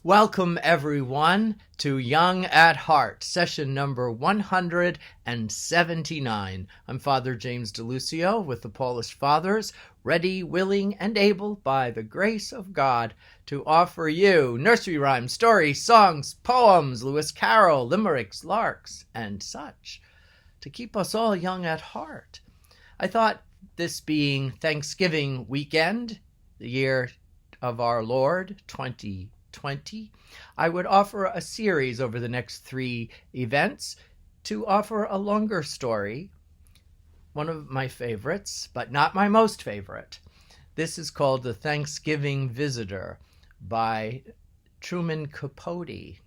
Welcome, everyone, to Young at Heart, session number 179. I'm Father James DeLucio with the Paulist Fathers, ready, willing, and able, by the grace of God, to offer you nursery rhymes, stories, songs, poems, Lewis Carroll, limericks, larks, and such, to keep us all young at heart. I thought, this being Thanksgiving weekend, the year of our Lord, 2020, I would offer a series over the next 3 events to offer a longer story, one of my favorites, but not my most favorite. This is called The Thanksgiving Visitor by Truman Capote.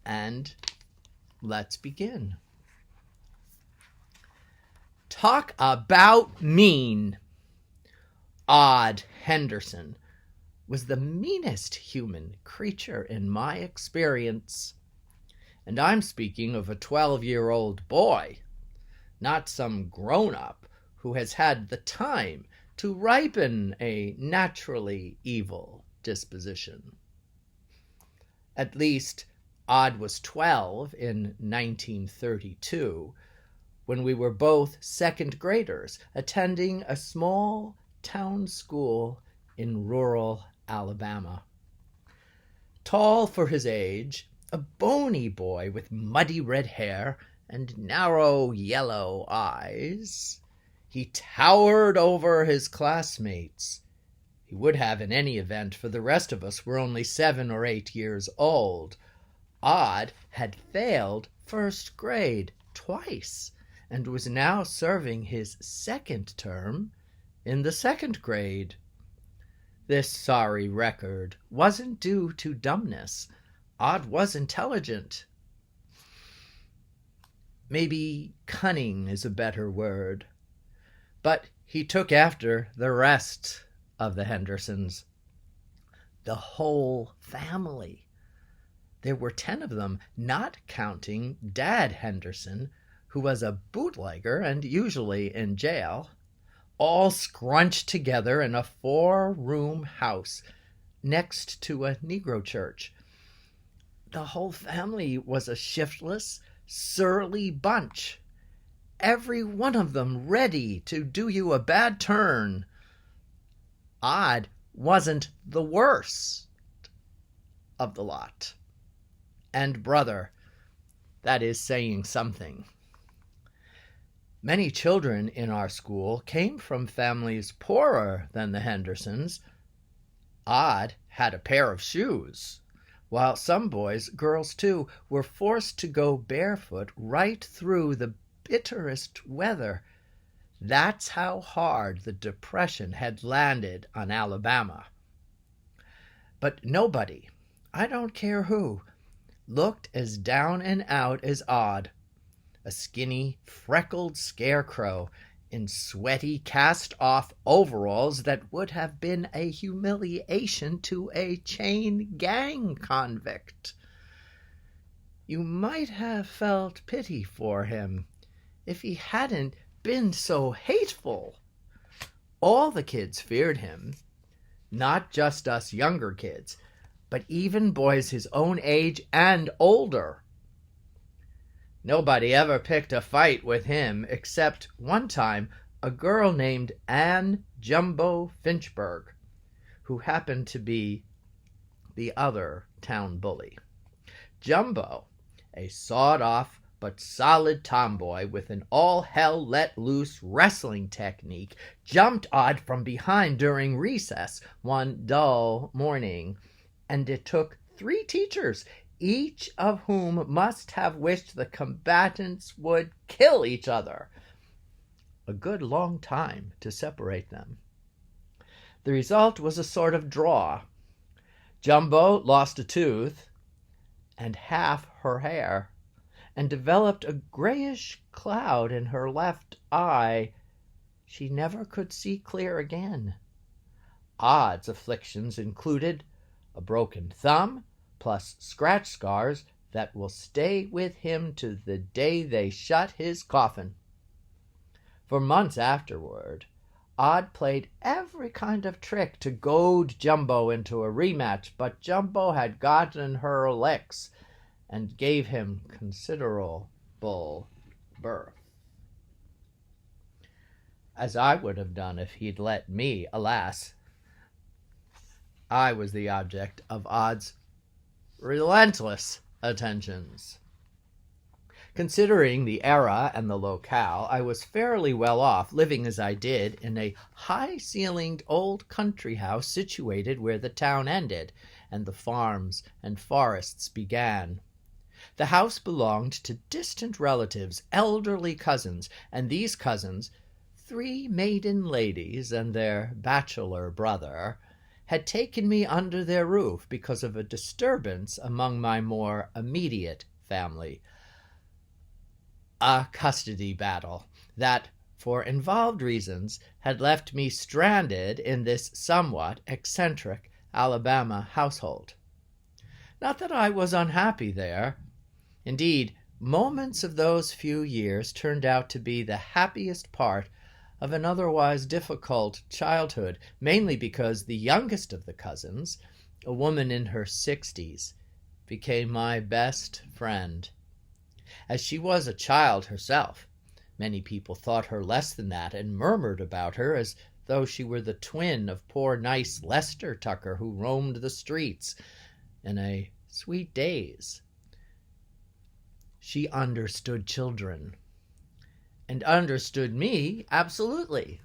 And let's begin. Talk about mean. Odd Henderson was the meanest human creature in my experience. And I'm speaking of a 12-year-old boy, not some grown-up who has had the time to ripen a naturally evil disposition. At least, Odd was 12 in 1932, when we were both second graders attending a small town school in rural Alabama. Tall for his age, a bony boy with muddy red hair and narrow yellow eyes, he towered over his classmates. He would have in any event, for the rest of us were only 7 or 8 years old. Odd had failed first grade twice and was now serving his second term in the second grade. This sorry record wasn't due to dumbness. Odd was intelligent. Maybe cunning is a better word. But he took after the rest of the Hendersons. The whole family. There were 10 of them, not counting Dad Henderson, who was a bootlegger and usually in jail, all scrunched together in a 4-room house next to a Negro church. The whole family was a shiftless, surly bunch, every one of them ready to do you a bad turn. Odd wasn't the worst of the lot. And brother, that is saying something. Many children in our school came from families poorer than the Hendersons. Odd had a pair of shoes, while some boys, girls too, were forced to go barefoot right through the bitterest weather. That's how hard the Depression had landed on Alabama. But nobody, I don't care who, looked as down and out as Odd. A skinny, freckled scarecrow in sweaty, cast-off overalls that would have been a humiliation to a chain gang convict. You might have felt pity for him if he hadn't been so hateful. All the kids feared him, not just us younger kids, but even boys his own age and older. Nobody ever picked a fight with him, except one time a girl named Ann Jumbo Finchberg, who happened to be the other town bully. Jumbo, a sawed-off but solid tomboy with an all-hell-let-loose wrestling technique, jumped Odd from behind during recess one dull morning, and it took 3 teachers, each of whom must have wished the combatants would kill each other, a good long time to separate them. The result was a sort of draw. Jumbo lost a tooth and half her hair, and developed a grayish cloud in her left eye. She never could see clear again. Odd's afflictions included a broken thumb, plus scratch scars that will stay with him to the day they shut his coffin. For months afterward, Odd played every kind of trick to goad Jumbo into a rematch, but Jumbo had gotten her licks and gave him considerable berth, as I would have done if he'd let me. Alas, I was the object of Odd's relentless attentions. Considering the era and the locale, I was fairly well off, living as I did in a high-ceilinged old country house situated where the town ended and the farms and forests began. The house belonged to distant relatives, elderly cousins, and these cousins, 3 maiden ladies and their bachelor brother, had taken me under their roof because of a disturbance among my more immediate family. A custody battle that, for involved reasons, had left me stranded in this somewhat eccentric Alabama household. Not that I was unhappy there. Indeed, moments of those few years turned out to be the happiest part of an otherwise difficult childhood, mainly because the youngest of the cousins, a woman in her 60s, became my best friend. As she was a child herself, many people thought her less than that and murmured about her as though she were the twin of poor nice Lester Tucker who roamed the streets in a sweet days. She understood children, and understood me absolutely.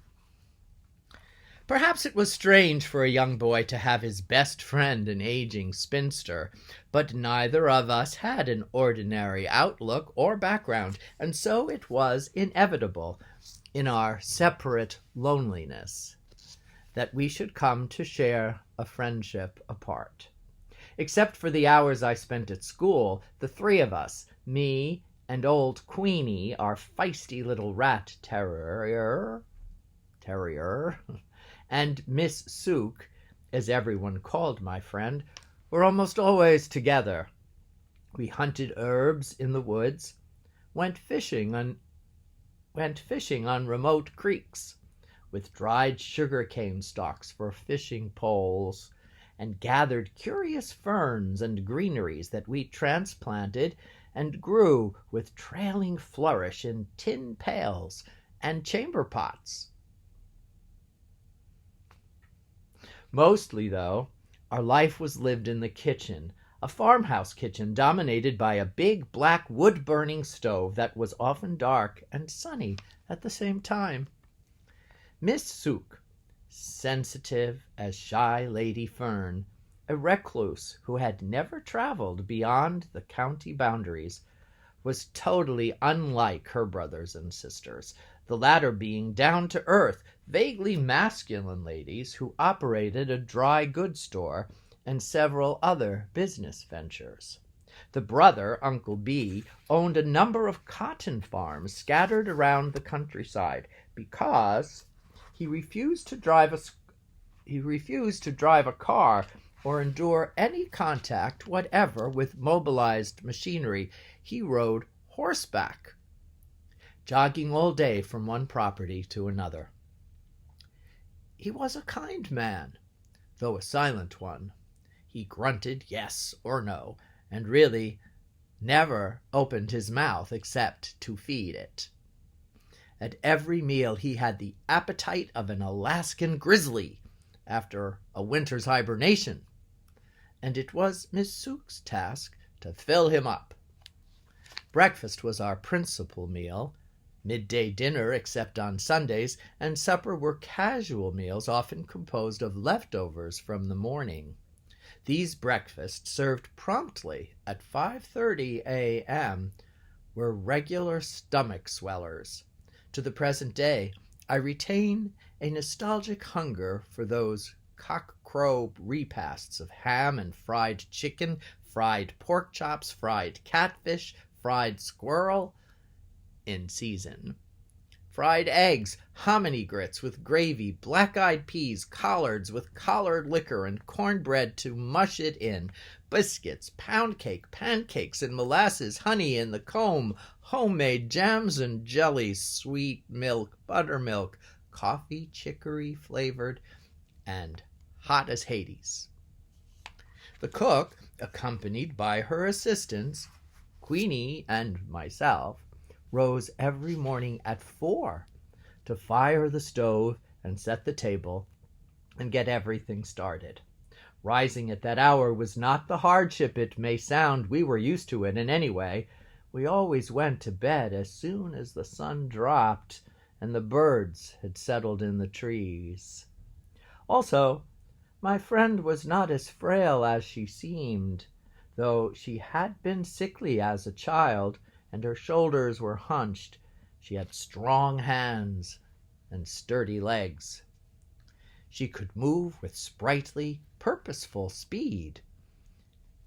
Perhaps it was strange for a young boy to have his best friend an aging spinster, but neither of us had an ordinary outlook or background, and so it was inevitable, in our separate loneliness, that we should come to share a friendship apart. Except for the hours I spent at school, the 3 of us, me and old Queenie, our feisty little rat terrier, and Miss Sook, as everyone called my friend, were almost always together. We hunted herbs in the woods, went fishing on remote creeks, with dried sugar-cane stalks for fishing poles, and gathered curious ferns and greeneries that we transplanted and grew with trailing flourish in tin pails and chamber pots. Mostly, though, our life was lived in the kitchen, a farmhouse kitchen dominated by a big black wood-burning stove that was often dark and sunny at the same time. Miss Sook, sensitive as shy Lady Fern, a recluse who had never traveled beyond the county boundaries, was totally unlike her brothers and sisters, the latter being down-to-earth, vaguely masculine ladies who operated a dry goods store and several other business ventures. The brother, Uncle B, owned a number of cotton farms scattered around the countryside because he refused to drive a car or endure any contact whatever with mobilized machinery. He rode horseback, jogging all day from one property to another. He was a kind man, though a silent one. He grunted yes or no, and really never opened his mouth except to feed it. At every meal he had the appetite of an Alaskan grizzly after a winter's hibernation, and it was Miss Sook's task to fill him up. Breakfast was our principal meal, midday dinner except on Sundays, and supper were casual meals often composed of leftovers from the morning. These breakfasts, served promptly at 5:30 a.m., were regular stomach swellers. To the present day, I retain a nostalgic hunger for those cock-crow repasts of ham and fried chicken, fried pork chops, fried catfish, fried squirrel in season, fried eggs, hominy grits with gravy, black-eyed peas, collards with collard liquor and cornbread to mush it in, biscuits, pound cake, pancakes and molasses, honey in the comb, homemade jams and jellies, sweet milk, buttermilk, coffee chicory flavored and hot as Hades. The cook, accompanied by her assistants, Queenie and myself, rose every morning at 4 to fire the stove and set the table and get everything started. Rising at that hour was not the hardship it may sound. We were used to it, and anyway, we always went to bed as soon as the sun dropped and the birds had settled in the trees. Also, my friend was not as frail as she seemed, though she had been sickly as a child, and her shoulders were hunched. She had strong hands and sturdy legs. She could move with sprightly, purposeful speed.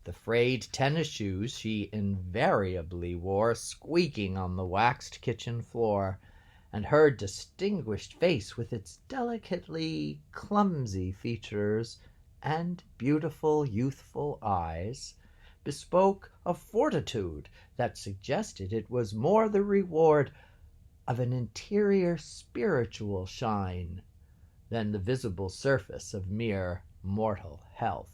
The frayed tennis shoes she invariably wore squeaking on the waxed kitchen floor, and her distinguished face with its delicately clumsy features and beautiful youthful eyes bespoke a fortitude that suggested it was more the reward of an interior spiritual shine than the visible surface of mere mortal health.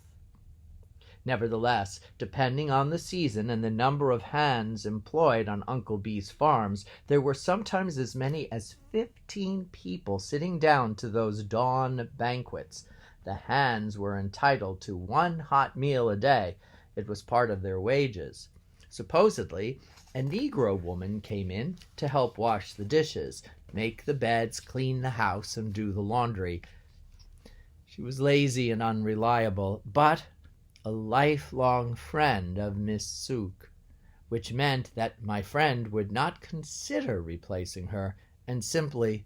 Nevertheless, depending on the season and the number of hands employed on Uncle B's farms, there were sometimes as many as 15 people sitting down to those dawn banquets. The hands were entitled to 1 hot meal a day. It was part of their wages. Supposedly, a Negro woman came in to help wash the dishes, make the beds, clean the house, and do the laundry. She was lazy and unreliable, but a lifelong friend of Miss Sooke, which meant that my friend would not consider replacing her and simply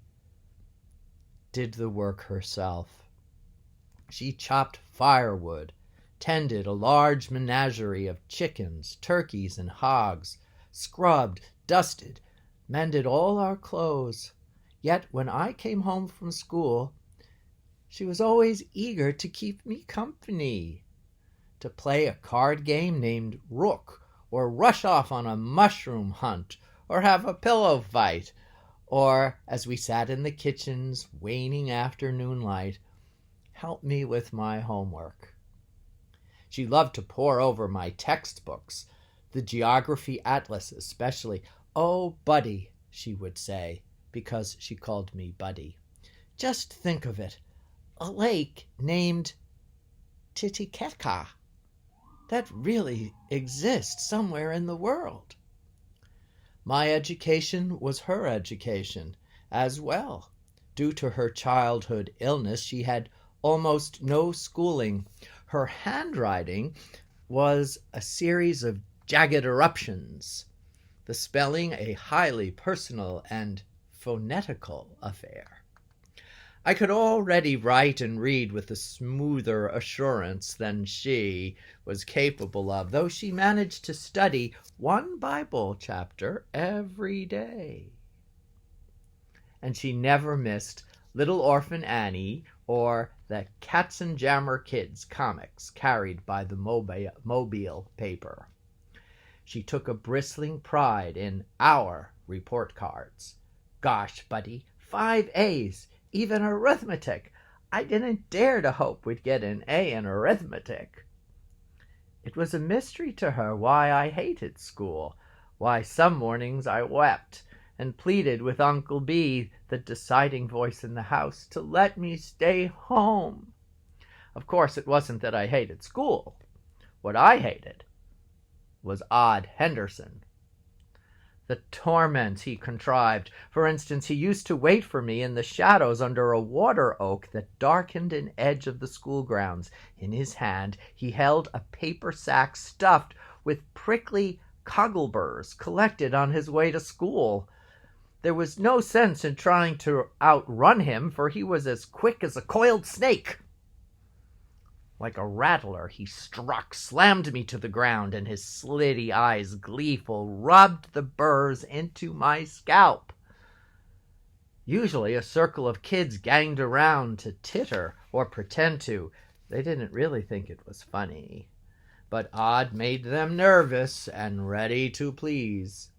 did the work herself. She chopped firewood, tended a large menagerie of chickens, turkeys, and hogs, scrubbed, dusted, mended all our clothes. Yet when I came home from school, she was always eager to keep me company, to play a card game named Rook, or rush off on a mushroom hunt, or have a pillow fight, or, as we sat in the kitchen's waning afternoon light, help me with my homework. She loved to pore over my textbooks, the geography atlas especially. "Oh, Buddy," she would say, because she called me Buddy. "Just think of it, a lake named Titicaca. That really exists somewhere in the world." My education was her education as well. Due to her childhood illness, she had almost no schooling. Her handwriting was a series of jagged eruptions, the spelling a highly personal and phonetical affair. I could already write and read with a smoother assurance than she was capable of, though she managed to study 1 Bible chapter every day. And she never missed Little Orphan Annie or the Katzenjammer Kids comics carried by the Mobile paper. She took a bristling pride in our report cards. "Gosh, Buddy, 5 A's, even arithmetic. I didn't dare to hope we'd get an A in arithmetic." It was a mystery to her why I hated school, why some mornings I wept and pleaded with Uncle B, the deciding voice in the house, to let me stay home. Of course, it wasn't that I hated school. What I hated was Odd Henderson. The torments he contrived. For instance, he used to wait for me in the shadows under a water oak that darkened an edge of the school grounds. In his hand he held a paper sack stuffed with prickly coggleburs collected on his way to school. There was no sense in trying to outrun him, for he was as quick as a coiled snake. Like a rattler, he struck, slammed me to the ground, and his slitty eyes, gleeful, rubbed the burrs into my scalp. Usually a circle of kids ganged around to titter or pretend to. They didn't really think it was funny. But Odd made them nervous and ready to please.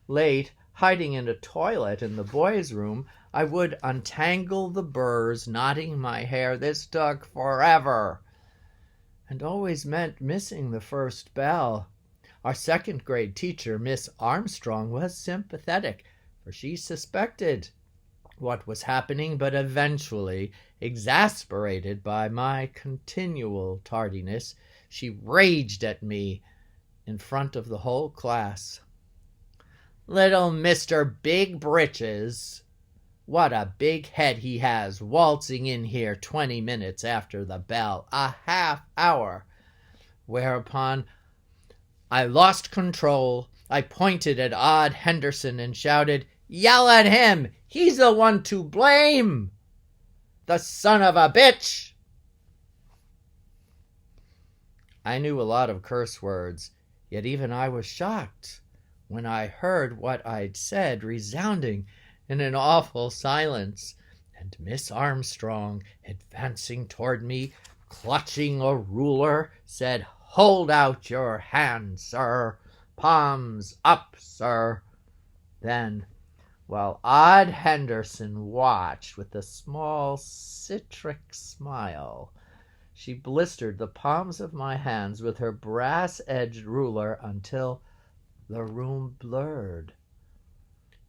Late, Hiding in a toilet in the boys' room, I would untangle the burrs knotting my hair. This took forever, and always meant missing the first bell. Our second-grade teacher, Miss Armstrong, was sympathetic, for she suspected what was happening, but eventually, exasperated by my continual tardiness, she raged at me in front of the whole class. "Little Mr. Big Britches, what a big head he has, waltzing in here 20 minutes after the bell, a half hour." Whereupon I lost control. I pointed at Odd Henderson and shouted, "Yell at him! He's the one to blame! The son of a bitch!" I knew a lot of curse words, yet even I was shocked when I heard what I'd said resounding in an awful silence, and Miss Armstrong, advancing toward me, clutching a ruler, said, "Hold out your hand, sir. Palms up, sir." Then, while Odd Henderson watched with a small citric smile, she blistered the palms of my hands with her brass-edged ruler until the room blurred.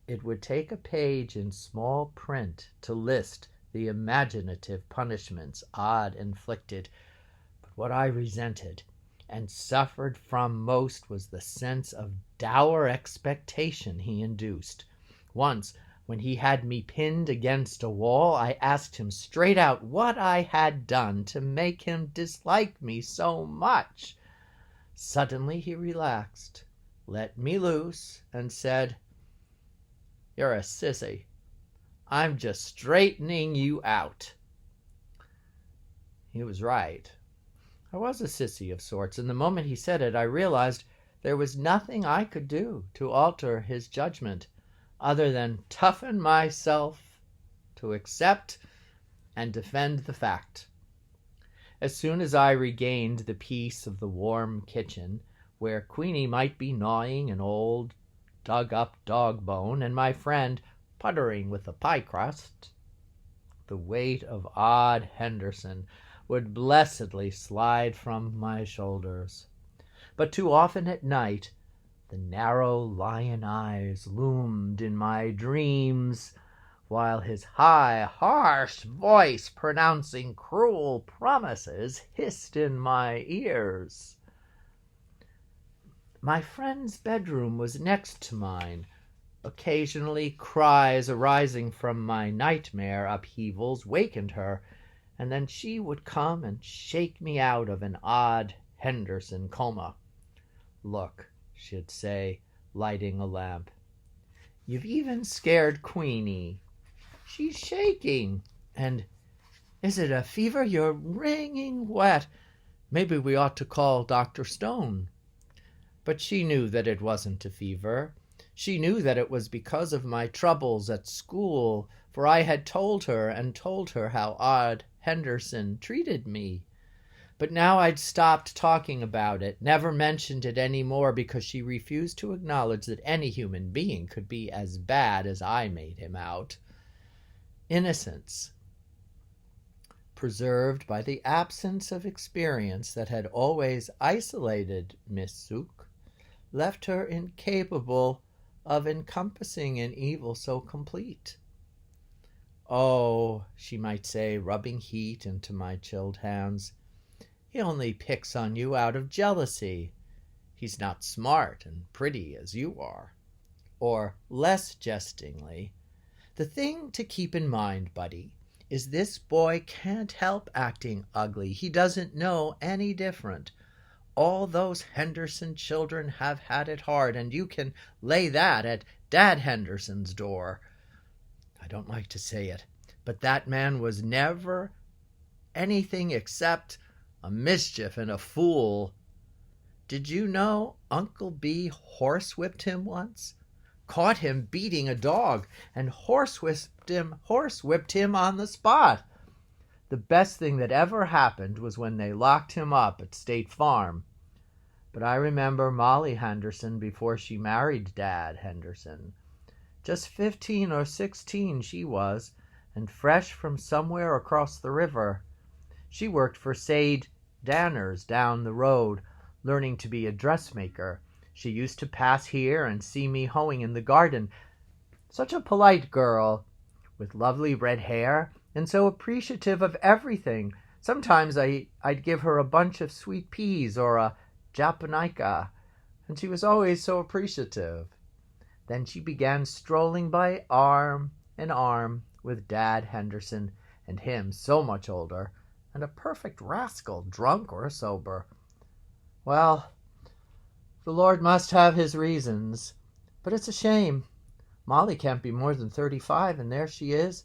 It would take a page in small print to list the imaginative punishments Odd inflicted, but what I resented and suffered from most was the sense of dour expectation he induced. Once, when he had me pinned against a wall, I asked him straight out what I had done to make him dislike me so much. Suddenly he relaxed, let me loose, and said, "You're a sissy. I'm just straightening you out." He was right. I was a sissy of sorts, and the moment he said it, I realized there was nothing I could do to alter his judgment, other than toughen myself to accept and defend the fact. As soon as I regained the peace of the warm kitchen, where Queenie might be gnawing an old dug-up dog bone, and my friend puttering with a pie crust, the weight of Odd Henderson would blessedly slide from my shoulders. But too often at night, the narrow lion eyes loomed in my dreams, while his high, harsh voice pronouncing cruel promises hissed in my ears. My friend's bedroom was next to mine. Occasionally cries arising from my nightmare upheavals wakened her, and then she would come and shake me out of an Odd Henderson coma. "Look," she'd say, lighting a lamp, "you've even scared Queenie. She's shaking. And is it a fever? You're wringing wet. Maybe we ought to call Dr. Stone." But she knew that it wasn't a fever. She knew that it was because of my troubles at school, for I had told her how Odd Henderson treated me. But now I'd stopped talking about it, never mentioned it any more, because she refused to acknowledge that any human being could be as bad as I made him out. Innocence, preserved by the absence of experience that had always isolated Miss Zook, left her incapable of encompassing an evil so complete. "Oh," she might say, rubbing heat into my chilled hands, "he only picks on you out of jealousy. He's not smart and pretty as you are." Or, less jestingly, "The thing to keep in mind, buddy, is this boy can't help acting ugly. He doesn't know any different. All those Henderson children have had it hard, and you can lay that at Dad Henderson's door. I don't like to say it, but that man was never anything except a mischief and a fool. Did you know Uncle B horsewhipped him once? Caught him beating a dog and horsewhipped him on the spot. The best thing that ever happened was when they locked him up at State Farm. But I remember Molly Henderson before she married Dad Henderson. Just 15 or 16 she was, and fresh from somewhere across the river. She worked for Sade Danners down the road, learning to be a dressmaker. She used to pass here and see me hoeing in the garden. Such a polite girl, with lovely red hair, and so appreciative of everything. Sometimes I'd give her a bunch of sweet peas or a japonica, and she was always so appreciative. Then she began strolling by arm in arm with Dad Henderson, and him so much older, and a perfect rascal, drunk or sober. Well, the Lord must have his reasons, but it's a shame. Molly can't be more than 35, and there she is,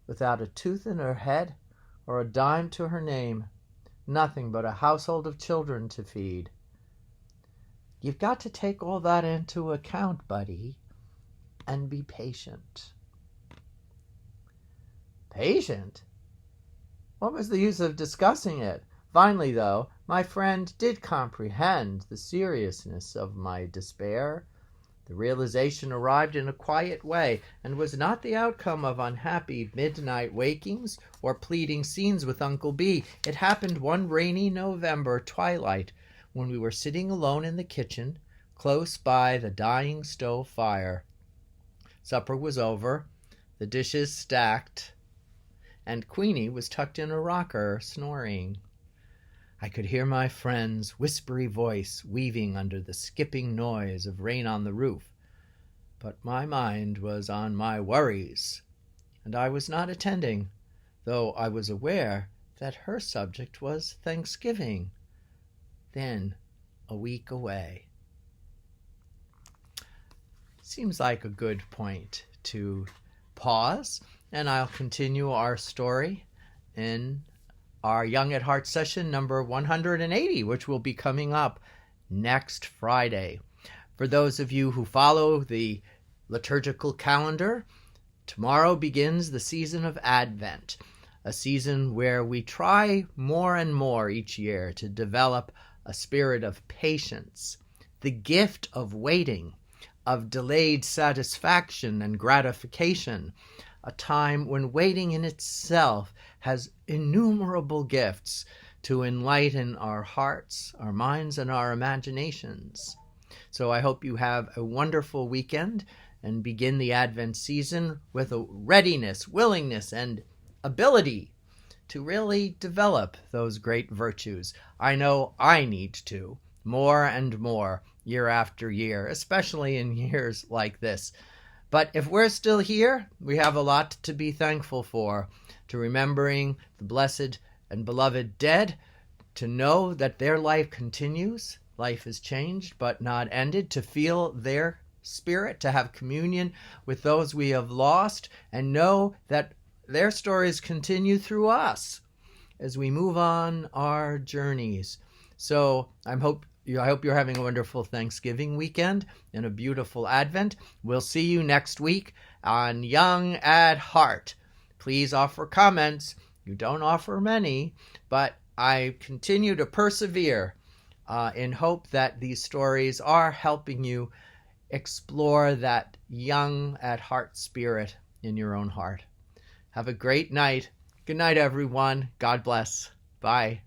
without a tooth in her head or a dime to her name. Nothing but a household of children to feed. You've got to take all that into account, buddy, and be patient. Patient? What was the use of discussing it? Finally, though, my friend did comprehend the seriousness of my despair. The realization arrived in a quiet way, and was not the outcome of unhappy midnight wakings or pleading scenes with Uncle B. It happened one rainy November twilight, when we were sitting alone in the kitchen, close by the dying stove fire. Supper was over, the dishes stacked, and Queenie was tucked in a rocker, snoring. I could hear my friend's whispery voice weaving under the skipping noise of rain on the roof, but my mind was on my worries, and I was not attending, though I was aware that her subject was Thanksgiving, then a week away. Seems like a good point to pause, and I'll continue our story in our Young at Heart session number 180, which will be coming up next Friday. For those of you who follow the liturgical calendar, tomorrow begins the season of Advent, a season where we try more and more each year to develop a spirit of patience, the gift of waiting, of delayed satisfaction and gratification, a time when waiting in itself has innumerable gifts to enlighten our hearts, our minds, and our imaginations. So I hope you have a wonderful weekend and begin the Advent season with a readiness, willingness, and ability to really develop those great virtues. I know I need to, more and more, year after year, especially in years like this. But if we're still here, we have a lot to be thankful for, to remembering the blessed and beloved dead, to know that their life continues, life is changed but not ended, to feel their spirit, to have communion with those we have lost, and know that their stories continue through us as we move on our journeys. So I hope you're having a wonderful Thanksgiving weekend and a beautiful Advent. We'll see you next week on Young at Heart. Please offer comments. You don't offer many, but I continue to persevere in hope that these stories are helping you explore that young at heart spirit in your own heart. Have a great night. Good night, everyone. God bless. Bye.